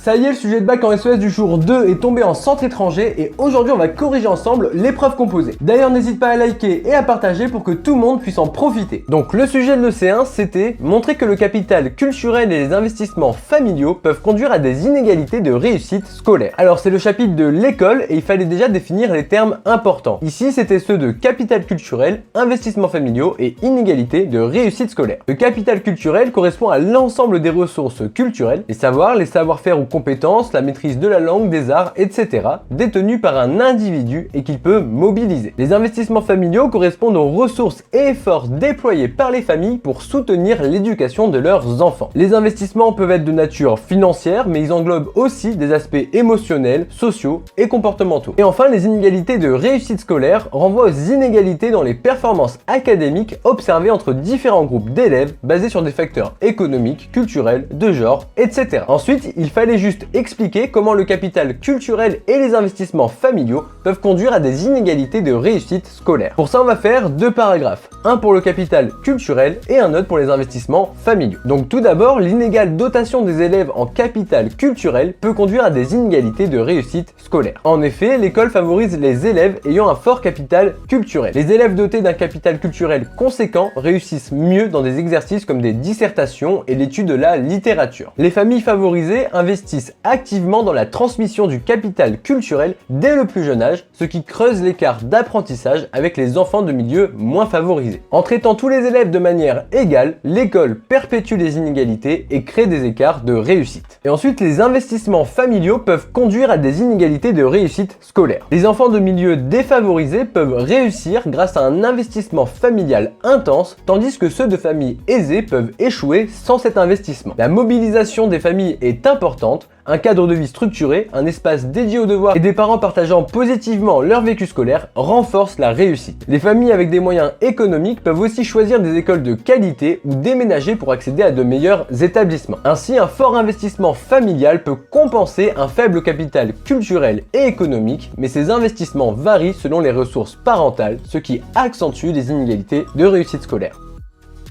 Ça y est, le sujet de bac en SES du jour 2 est tombé en centre étranger et aujourd'hui on va corriger ensemble l'épreuve composée. D'ailleurs n'hésite pas à liker et à partager pour que tout le monde puisse en profiter. Donc le sujet de l'EC1 c'était montrer que le capital culturel et les investissements familiaux peuvent conduire à des inégalités de réussite scolaire. Alors c'est le chapitre de l'école et il fallait déjà définir les termes importants. Ici c'était ceux de capital culturel, investissements familiaux et inégalités de réussite scolaire. Le capital culturel correspond à l'ensemble des ressources culturelles, les savoirs, les savoir-faire ou compétences, la maîtrise de la langue, des arts, etc. détenus par un individu et qu'il peut mobiliser. Les investissements familiaux correspondent aux ressources et efforts déployés par les familles pour soutenir l'éducation de leurs enfants. Les investissements peuvent être de nature financière, mais ils englobent aussi des aspects émotionnels, sociaux et comportementaux. Et enfin, les inégalités de réussite scolaire renvoient aux inégalités dans les performances académiques observées entre différents groupes d'élèves basés sur des facteurs économiques, culturels, de genre, etc. Ensuite, il fallait juste expliquer comment le capital culturel et les investissements familiaux peuvent conduire à des inégalités de réussite scolaire. Pour ça, on va faire deux paragraphes. Un pour le capital culturel et un autre pour les investissements familiaux. Donc tout d'abord, l'inégale dotation des élèves en capital culturel peut conduire à des inégalités de réussite scolaire. En effet, l'école favorise les élèves ayant un fort capital culturel. Les élèves dotés d'un capital culturel conséquent réussissent mieux dans des exercices comme des dissertations et l'étude de la littérature. Les familles favorisées investissent activement dans la transmission du capital culturel dès le plus jeune âge, ce qui creuse l'écart d'apprentissage avec les enfants de milieux moins favorisés. En traitant tous les élèves de manière égale, l'école perpétue les inégalités et crée des écarts de réussite. Et ensuite, les investissements familiaux peuvent conduire à des inégalités de réussite scolaire. Les enfants de milieux défavorisés peuvent réussir grâce à un investissement familial intense, tandis que ceux de familles aisées peuvent échouer sans cet investissement. La mobilisation des familles est importante. Un cadre de vie structuré, un espace dédié aux devoirs et des parents partageant positivement leur vécu scolaire renforcent la réussite. Les familles avec des moyens économiques peuvent aussi choisir des écoles de qualité ou déménager pour accéder à de meilleurs établissements. Ainsi, un fort investissement familial peut compenser un faible capital culturel et économique, mais ces investissements varient selon les ressources parentales, ce qui accentue les inégalités de réussite scolaire.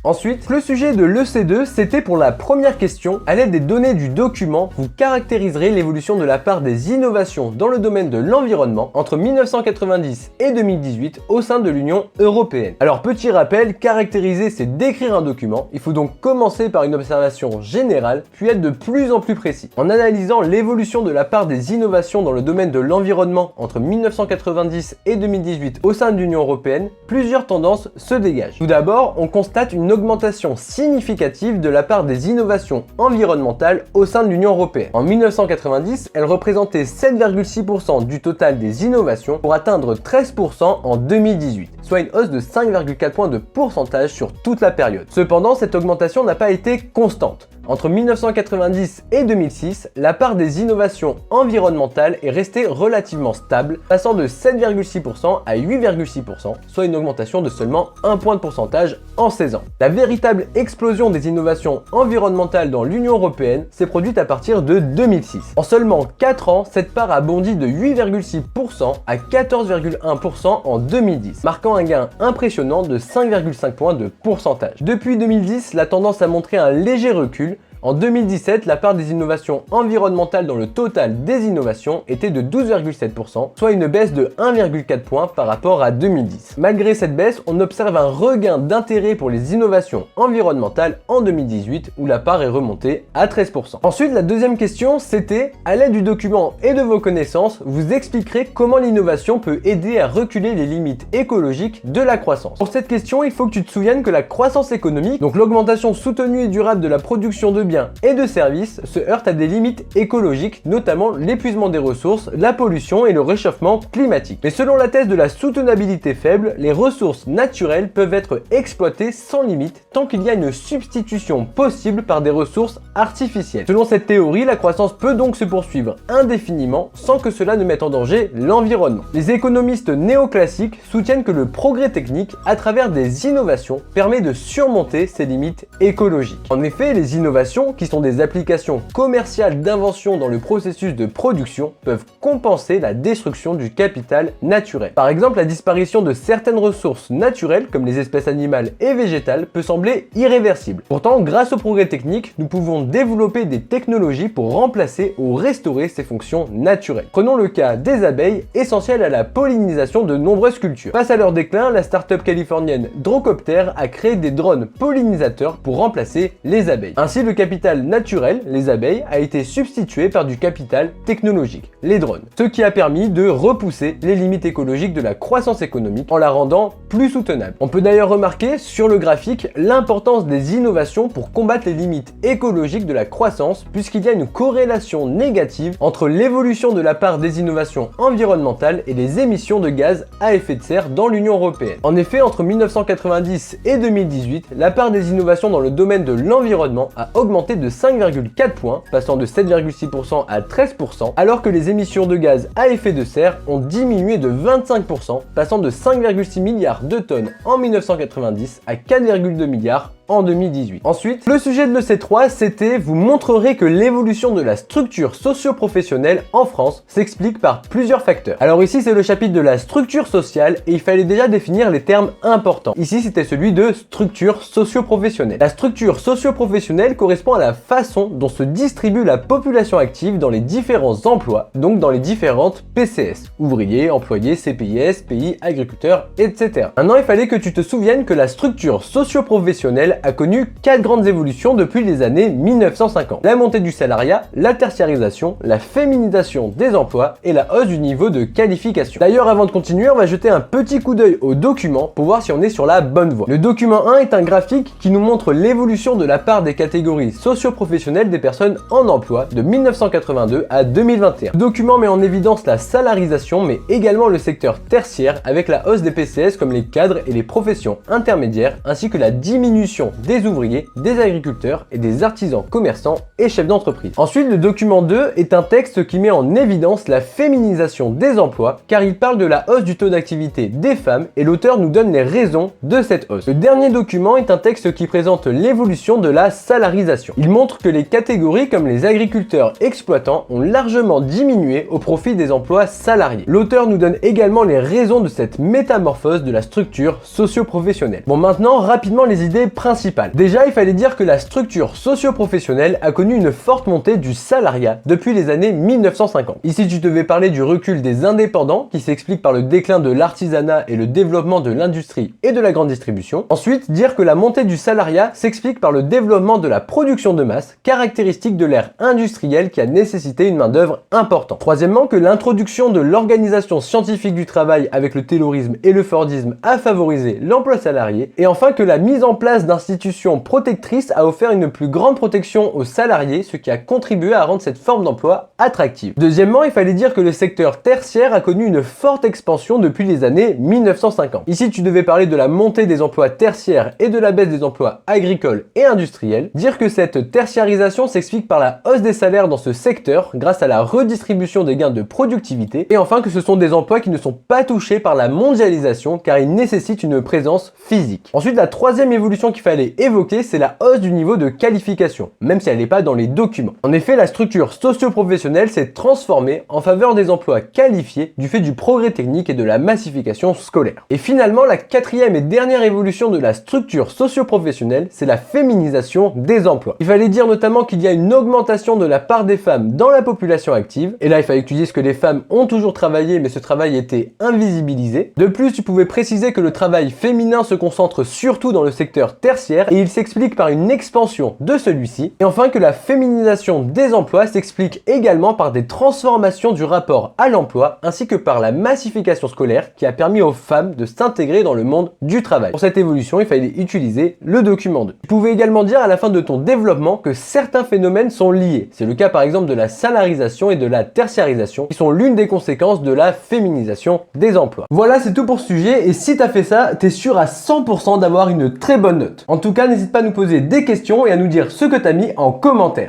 Ensuite, le sujet de l'EC2, c'était pour la première question. À l'aide des données du document, vous caractériserez l'évolution de la part des innovations dans le domaine de l'environnement entre 1990 et 2018 au sein de l'Union européenne. Alors, petit rappel, caractériser, c'est décrire un document. Il faut donc commencer par une observation générale, puis être de plus en plus précis. En analysant l'évolution de la part des innovations dans le domaine de l'environnement entre 1990 et 2018 au sein de l'Union européenne, plusieurs tendances se dégagent. Tout d'abord, on constate une augmentation significative de la part des innovations environnementales au sein de l'Union européenne. En 1990, elles représentaient 7,6% du total des innovations pour atteindre 13% en 2018, soit une hausse de 5,4 points de pourcentage sur toute la période. Cependant, cette augmentation n'a pas été constante. Entre 1990 et 2006, la part des innovations environnementales est restée relativement stable, passant de 7,6% à 8,6%, soit une augmentation de seulement 1 point de pourcentage en 16 ans. La véritable explosion des innovations environnementales dans l'Union européenne s'est produite à partir de 2006. En seulement 4 ans, cette part a bondi de 8,6% à 14,1% en 2010, marquant un gain impressionnant de 5,5 points de pourcentage. Depuis 2010, la tendance a montré un léger recul. En 2017, la part des innovations environnementales dans le total des innovations était de 12,7%, soit une baisse de 1,4 points par rapport à 2010. Malgré cette baisse, on observe un regain d'intérêt pour les innovations environnementales en 2018, où la part est remontée à 13%. Ensuite, la deuxième question, c'était, à l'aide du document et de vos connaissances, vous expliquerez comment l'innovation peut aider à reculer les limites écologiques de la croissance. Pour cette question, il faut que tu te souviennes que la croissance économique, donc l'augmentation soutenue et durable de la production de biens et de services, se heurte à des limites écologiques, notamment l'épuisement des ressources, la pollution et le réchauffement climatique. Mais selon la thèse de la soutenabilité faible, les ressources naturelles peuvent être exploitées sans limite tant qu'il y a une substitution possible par des ressources artificielles. Selon cette théorie, la croissance peut donc se poursuivre indéfiniment sans que cela ne mette en danger l'environnement. Les économistes néoclassiques soutiennent que le progrès technique, à travers des innovations, permet de surmonter ces limites écologiques. En effet, les innovations innovations, qui sont des applications commerciales d'invention dans le processus de production, peuvent compenser la destruction du capital naturel. Par exemple, la disparition de certaines ressources naturelles, comme les espèces animales et végétales, peut sembler irréversible. Pourtant, grâce au progrès technique, nous pouvons développer des technologies pour remplacer ou restaurer ces fonctions naturelles. Prenons le cas des abeilles, essentielles à la pollinisation de nombreuses cultures. Face à leur déclin, la start-up californienne Drocopter a créé des drones pollinisateurs pour remplacer les abeilles. Ainsi, le capital naturel, les abeilles, a été substitué par du capital technologique, les drones. Ce qui a permis de repousser les limites écologiques de la croissance économique en la rendant plus soutenable. On peut d'ailleurs remarquer sur le graphique l'importance des innovations pour combattre les limites écologiques de la croissance, puisqu'il y a une corrélation négative entre l'évolution de la part des innovations environnementales et les émissions de gaz à effet de serre dans l'Union européenne. En effet, entre 1990 et 2018, la part des innovations dans le domaine de l'environnement a augmenté de 5,4 points, passant de 7,6% à 13%, alors que les émissions de gaz à effet de serre ont diminué de 25%, passant de 5,6 milliards de tonnes en 1990 à 4,2 milliards en 2018. Ensuite, le sujet de l'EC3, c'était vous montrerez que l'évolution de la structure socio-professionnelle en France s'explique par plusieurs facteurs. Alors ici, c'est le chapitre de la structure sociale et il fallait déjà définir les termes importants. Ici, c'était celui de structure socio-professionnelle. La structure socio-professionnelle correspond à la façon dont se distribue la population active dans les différents emplois, donc dans les différentes PCS, ouvriers, employés, CPIS, pays, agriculteurs, etc. Maintenant, il fallait que tu te souviennes que la structure socio-professionnelle a connu 4 grandes évolutions depuis les années 1950. La montée du salariat, la tertiarisation, la féminisation des emplois et la hausse du niveau de qualification. D'ailleurs, avant de continuer, on va jeter un petit coup d'œil au document pour voir si on est sur la bonne voie. Le document 1 est un graphique qui nous montre l'évolution de la part des catégories socio-professionnelles des personnes en emploi de 1982 à 2021. Le document met en évidence la salarisation mais également le secteur tertiaire avec la hausse des PCS comme les cadres et les professions intermédiaires ainsi que la diminution des ouvriers, des agriculteurs et des artisans commerçants et chefs d'entreprise. Ensuite, le document 2 est un texte qui met en évidence la féminisation des emplois car il parle de la hausse du taux d'activité des femmes et l'auteur nous donne les raisons de cette hausse. Le dernier document est un texte qui présente l'évolution de la salarisation. Il montre que les catégories comme les agriculteurs exploitants ont largement diminué au profit des emplois salariés. L'auteur nous donne également les raisons de cette métamorphose de la structure socio-professionnelle. Bon, maintenant, rapidement les idées principales. Déjà, il fallait dire que la structure socio-professionnelle a connu une forte montée du salariat depuis les années 1950. Ici, tu devais parler du recul des indépendants qui s'explique par le déclin de l'artisanat et le développement de l'industrie et de la grande distribution. Ensuite, dire que la montée du salariat s'explique par le développement de la production de masse, caractéristique de l'ère industrielle qui a nécessité une main-d'œuvre importante. Troisièmement, que l'introduction de l'organisation scientifique du travail avec le taylorisme et le fordisme a favorisé l'emploi salarié. Et enfin, que la mise en place d'institutions protectrices a offert une plus grande protection aux salariés, ce qui a contribué à rendre cette forme d'emploi attractive. Deuxièmement, il fallait dire que le secteur tertiaire a connu une forte expansion depuis les années 1950. Ici, tu devais parler de la montée des emplois tertiaires et de la baisse des emplois agricoles et industriels. Dire que cette tertiarisation s'explique par la hausse des salaires dans ce secteur grâce à la redistribution des gains de productivité. Et enfin, que ce sont des emplois qui ne sont pas touchés par la mondialisation car ils nécessitent une présence physique. Ensuite, la troisième évolution qu'il fallait évoquer, c'est la hausse du niveau de qualification, même si elle n'est pas dans les documents. En effet, la structure socio-professionnelle s'est transformée en faveur des emplois qualifiés du fait du progrès technique et de la massification scolaire. Et finalement, la quatrième et dernière évolution de la structure socio-professionnelle, c'est la féminisation des emplois. Il fallait dire notamment qu'il y a une augmentation de la part des femmes dans la population active, et là il fallait que tu dises que les femmes ont toujours travaillé, mais ce travail était invisibilisé. De plus, tu pouvais préciser que le travail féminin se concentre surtout dans le secteur tertiaire et il s'explique par une expansion de celui-ci. Et enfin, que la féminisation des emplois s'explique également par des transformations du rapport à l'emploi ainsi que par la massification scolaire qui a permis aux femmes de s'intégrer dans le monde du travail. Pour cette évolution, il fallait utiliser le document 2. Tu pouvais également dire à la fin de ton développement que certains phénomènes sont liés. C'est le cas par exemple de la salarisation et de la tertiarisation qui sont l'une des conséquences de la féminisation des emplois. Voilà, c'est tout pour ce sujet et si t'as fait ça, t'es sûr à 100% d'avoir une très bonne note. En tout cas, n'hésite pas à nous poser des questions et à nous dire ce que t'as mis en commentaire.